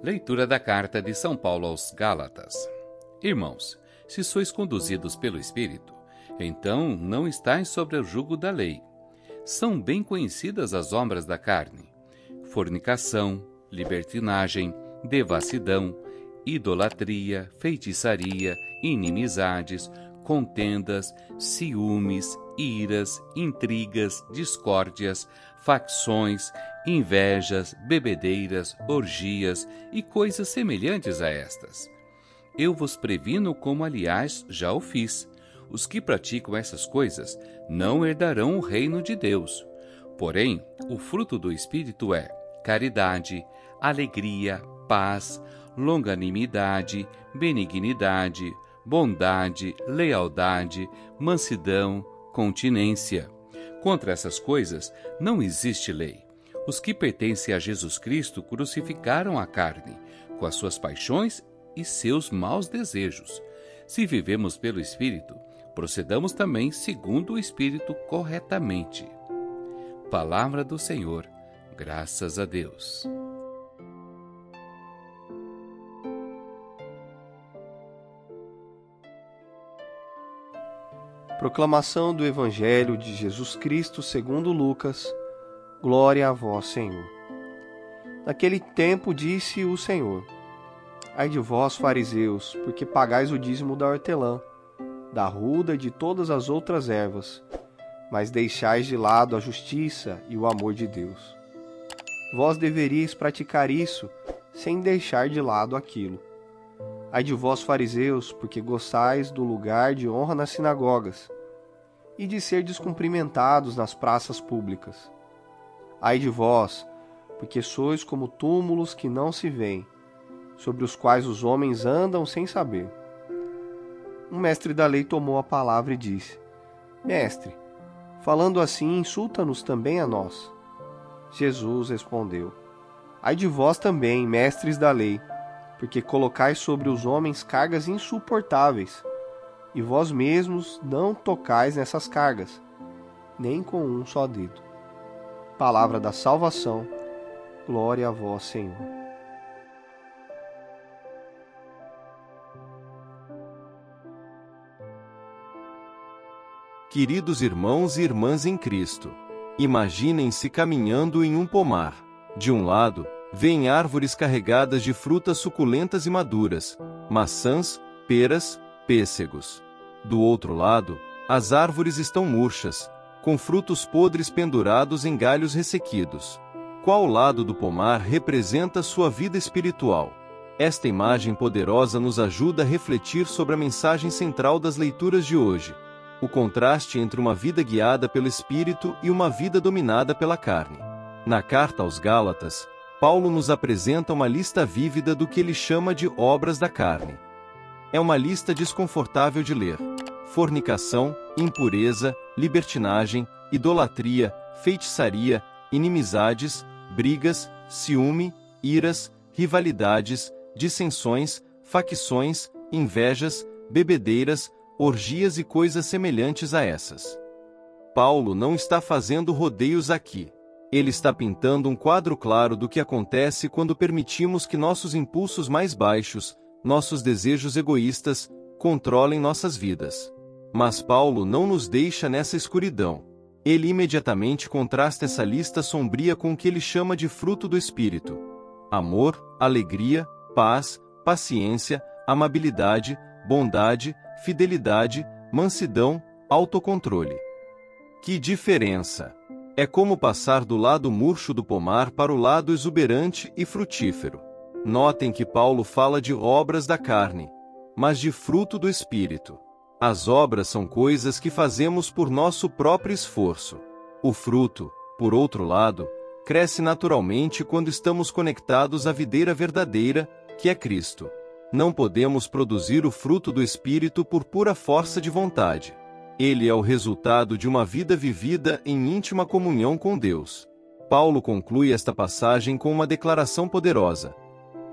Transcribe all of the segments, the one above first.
Leitura da Carta de São Paulo aos Gálatas. Irmãos, se sois conduzidos pelo Espírito, então não estáis sobre o jugo da lei. São bem conhecidas as obras da carne: fornicação, libertinagem, devassidão, idolatria, feitiçaria, inimizades, contendas, ciúmes, iras, intrigas, discórdias, facções, invejas, bebedeiras, orgias e coisas semelhantes a estas. Eu vos previno como, aliás, já o fiz. Os que praticam essas coisas não herdarão o reino de Deus. Porém, o fruto do Espírito é caridade, alegria, paz, longanimidade, benignidade, bondade, lealdade, mansidão, continência. Contra essas coisas não existe lei. Os que pertencem a Jesus Cristo crucificaram a carne, com as suas paixões e seus maus desejos. Se vivemos pelo Espírito, procedamos também segundo o Espírito corretamente. Palavra do Senhor, graças a Deus. Proclamação do Evangelho de Jesus Cristo segundo Lucas. Glória a vós, Senhor. Naquele tempo disse o Senhor: Ai de vós, fariseus, porque pagais o dízimo da hortelã, da arruda e de todas as outras ervas, mas deixais de lado a justiça e o amor de Deus. Vós deveríeis praticar isso, sem deixar de lado aquilo. Ai de vós, fariseus, porque gostais do lugar de honra nas sinagogas e de ser descumprimentados nas praças públicas. Ai de vós, porque sois como túmulos que não se veem, sobre os quais os homens andam sem saber. Um mestre da lei tomou a palavra e disse: Mestre, falando assim, insulta-nos também a nós. Jesus respondeu: Ai de vós também, mestres da lei, porque colocais sobre os homens cargas insuportáveis, e vós mesmos não tocais nessas cargas, nem com um só dedo. Palavra da salvação, glória a vós, Senhor. Queridos irmãos e irmãs em Cristo, imaginem-se caminhando em um pomar. De um lado, vêm árvores carregadas de frutas suculentas e maduras, maçãs, peras, pêssegos. Do outro lado, as árvores estão murchas, com frutos podres pendurados em galhos ressequidos. Qual lado do pomar representa sua vida espiritual? Esta imagem poderosa nos ajuda a refletir sobre a mensagem central das leituras de hoje: o contraste entre uma vida guiada pelo Espírito e uma vida dominada pela carne. Na carta aos Gálatas, Paulo nos apresenta uma lista vívida do que ele chama de obras da carne. É uma lista desconfortável de ler: fornicação, impureza, libertinagem, idolatria, feitiçaria, inimizades, brigas, ciúme, iras, rivalidades, dissensões, facções, invejas, bebedeiras, orgias e coisas semelhantes a essas. Paulo não está fazendo rodeios aqui. Ele está pintando um quadro claro do que acontece quando permitimos que nossos impulsos mais baixos, nossos desejos egoístas, controlem nossas vidas. Mas Paulo não nos deixa nessa escuridão. Ele imediatamente contrasta essa lista sombria com o que ele chama de fruto do Espírito: amor, alegria, paz, paciência, amabilidade, bondade, fidelidade, mansidão, autocontrole. Que diferença! É como passar do lado murcho do pomar para o lado exuberante e frutífero. Notem que Paulo fala de obras da carne, mas de fruto do Espírito. As obras são coisas que fazemos por nosso próprio esforço. O fruto, por outro lado, cresce naturalmente quando estamos conectados à videira verdadeira, que é Cristo. Não podemos produzir o fruto do Espírito por pura força de vontade. Ele é o resultado de uma vida vivida em íntima comunhão com Deus. Paulo conclui esta passagem com uma declaração poderosa: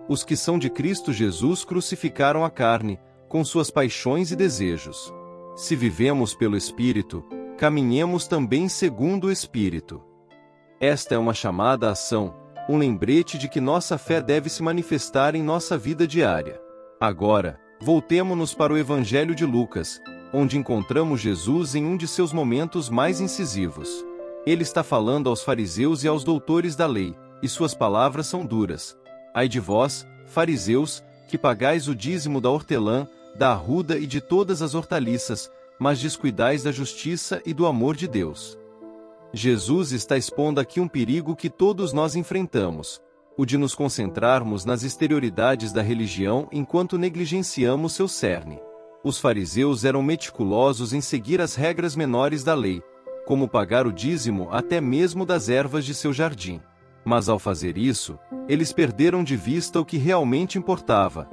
os que são de Cristo Jesus crucificaram a carne, com suas paixões e desejos. Se vivemos pelo Espírito, caminhemos também segundo o Espírito. Esta é uma chamada à ação, um lembrete de que nossa fé deve se manifestar em nossa vida diária. Agora, voltemo-nos para o Evangelho de Lucas, onde encontramos Jesus em um de seus momentos mais incisivos. Ele está falando aos fariseus e aos doutores da lei, e suas palavras são duras. Ai de vós, fariseus, que pagais o dízimo da hortelã, da arruda e de todas as hortaliças, mas descuidais da justiça e do amor de Deus. Jesus está expondo aqui um perigo que todos nós enfrentamos, o de nos concentrarmos nas exterioridades da religião enquanto negligenciamos seu cerne. Os fariseus eram meticulosos em seguir as regras menores da lei, como pagar o dízimo até mesmo das ervas de seu jardim. Mas ao fazer isso, eles perderam de vista o que realmente importava: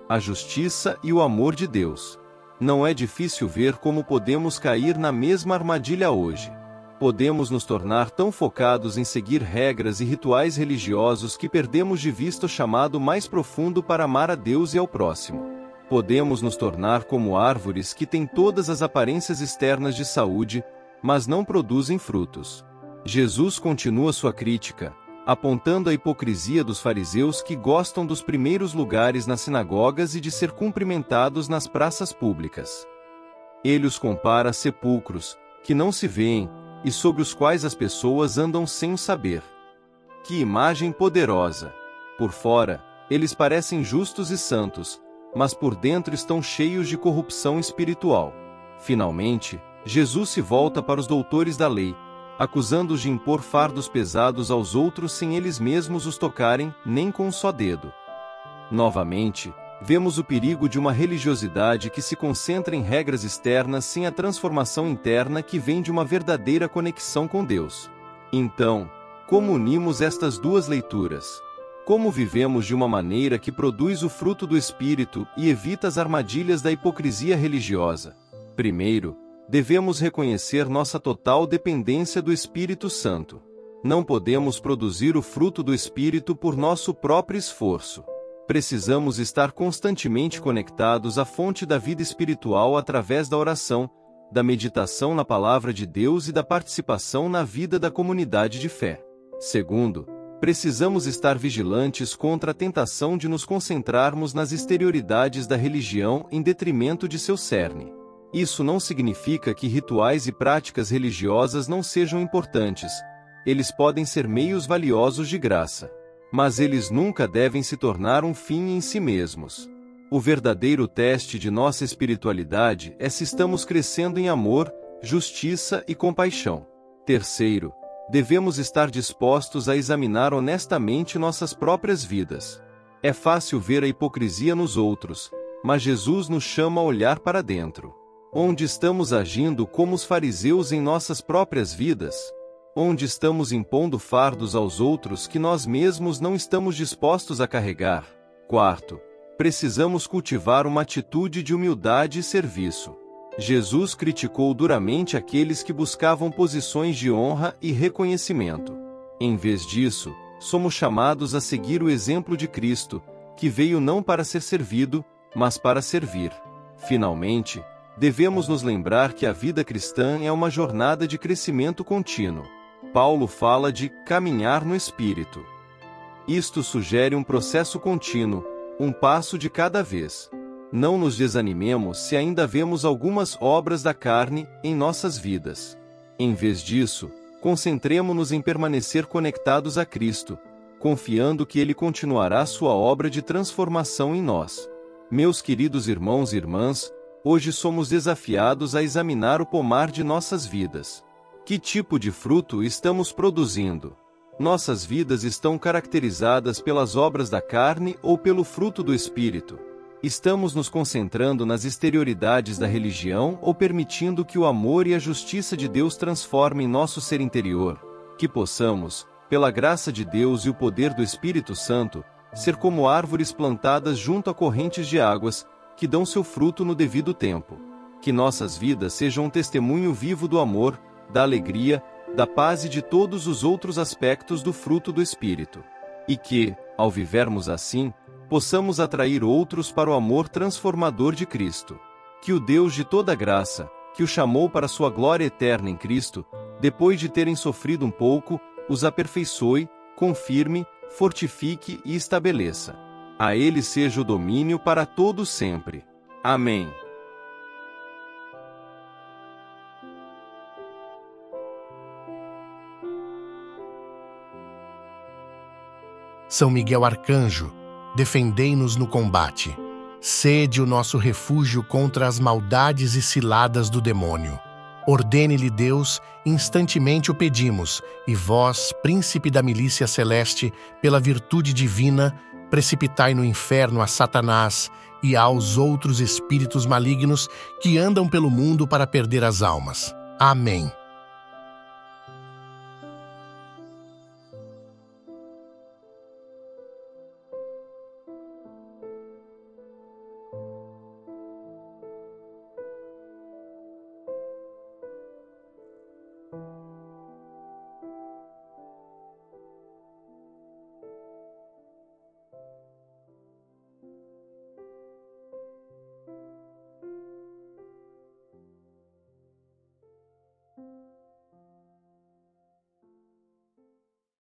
a justiça e o amor de Deus. Não é difícil ver como podemos cair na mesma armadilha hoje. Podemos nos tornar tão focados em seguir regras e rituais religiosos que perdemos de vista o chamado mais profundo para amar a Deus e ao próximo. Podemos nos tornar como árvores que têm todas as aparências externas de saúde, mas não produzem frutos. Jesus continua sua crítica, apontando a hipocrisia dos fariseus que gostam dos primeiros lugares nas sinagogas e de ser cumprimentados nas praças públicas. Ele os compara a sepulcros, que não se veem, e sobre os quais as pessoas andam sem o saber. Que imagem poderosa! Por fora, eles parecem justos e santos, mas por dentro estão cheios de corrupção espiritual. Finalmente, Jesus se volta para os doutores da lei, acusando-os de impor fardos pesados aos outros sem eles mesmos os tocarem, nem com um só dedo. Novamente, vemos o perigo de uma religiosidade que se concentra em regras externas sem a transformação interna que vem de uma verdadeira conexão com Deus. Então, como unimos estas duas leituras? Como vivemos de uma maneira que produz o fruto do Espírito e evita as armadilhas da hipocrisia religiosa? Primeiro, devemos reconhecer nossa total dependência do Espírito Santo. Não podemos produzir o fruto do Espírito por nosso próprio esforço. Precisamos estar constantemente conectados à fonte da vida espiritual através da oração, da meditação na palavra de Deus e da participação na vida da comunidade de fé. Segundo, precisamos estar vigilantes contra a tentação de nos concentrarmos nas exterioridades da religião em detrimento de seu cerne. Isso não significa que rituais e práticas religiosas não sejam importantes. Eles podem ser meios valiosos de graça. Mas eles nunca devem se tornar um fim em si mesmos. O verdadeiro teste de nossa espiritualidade é se estamos crescendo em amor, justiça e compaixão. Terceiro, devemos estar dispostos a examinar honestamente nossas próprias vidas. É fácil ver a hipocrisia nos outros, mas Jesus nos chama a olhar para dentro. Onde estamos agindo como os fariseus em nossas próprias vidas? Onde estamos impondo fardos aos outros que nós mesmos não estamos dispostos a carregar? Quarto, precisamos cultivar uma atitude de humildade e serviço. Jesus criticou duramente aqueles que buscavam posições de honra e reconhecimento. Em vez disso, somos chamados a seguir o exemplo de Cristo, que veio não para ser servido, mas para servir. Finalmente, devemos nos lembrar que a vida cristã é uma jornada de crescimento contínuo. Paulo fala de caminhar no Espírito. Isto sugere um processo contínuo, um passo de cada vez. Não nos desanimemos se ainda vemos algumas obras da carne em nossas vidas. Em vez disso, concentremo-nos em permanecer conectados a Cristo, confiando que Ele continuará sua obra de transformação em nós. Meus queridos irmãos e irmãs, hoje somos desafiados a examinar o pomar de nossas vidas. Que tipo de fruto estamos produzindo? Nossas vidas estão caracterizadas pelas obras da carne ou pelo fruto do Espírito? Estamos nos concentrando nas exterioridades da religião ou permitindo que o amor e a justiça de Deus transformem nosso ser interior? Que possamos, pela graça de Deus e o poder do Espírito Santo, ser como árvores plantadas junto a correntes de águas, que dão seu fruto no devido tempo. Que nossas vidas sejam um testemunho vivo do amor, da alegria, da paz e de todos os outros aspectos do fruto do Espírito. E que, ao vivermos assim, possamos atrair outros para o amor transformador de Cristo. Que o Deus de toda graça, que o chamou para sua glória eterna em Cristo, depois de terem sofrido um pouco, os aperfeiçoe, confirme, fortifique e estabeleça. A Ele seja o domínio para todo sempre. Amém. São Miguel Arcanjo, defendei-nos no combate. Sede o nosso refúgio contra as maldades e ciladas do demônio. Ordene-lhe Deus, instantemente o pedimos, e vós, príncipe da milícia celeste, pela virtude divina, precipitai no inferno a Satanás e aos outros espíritos malignos que andam pelo mundo para perder as almas. Amém.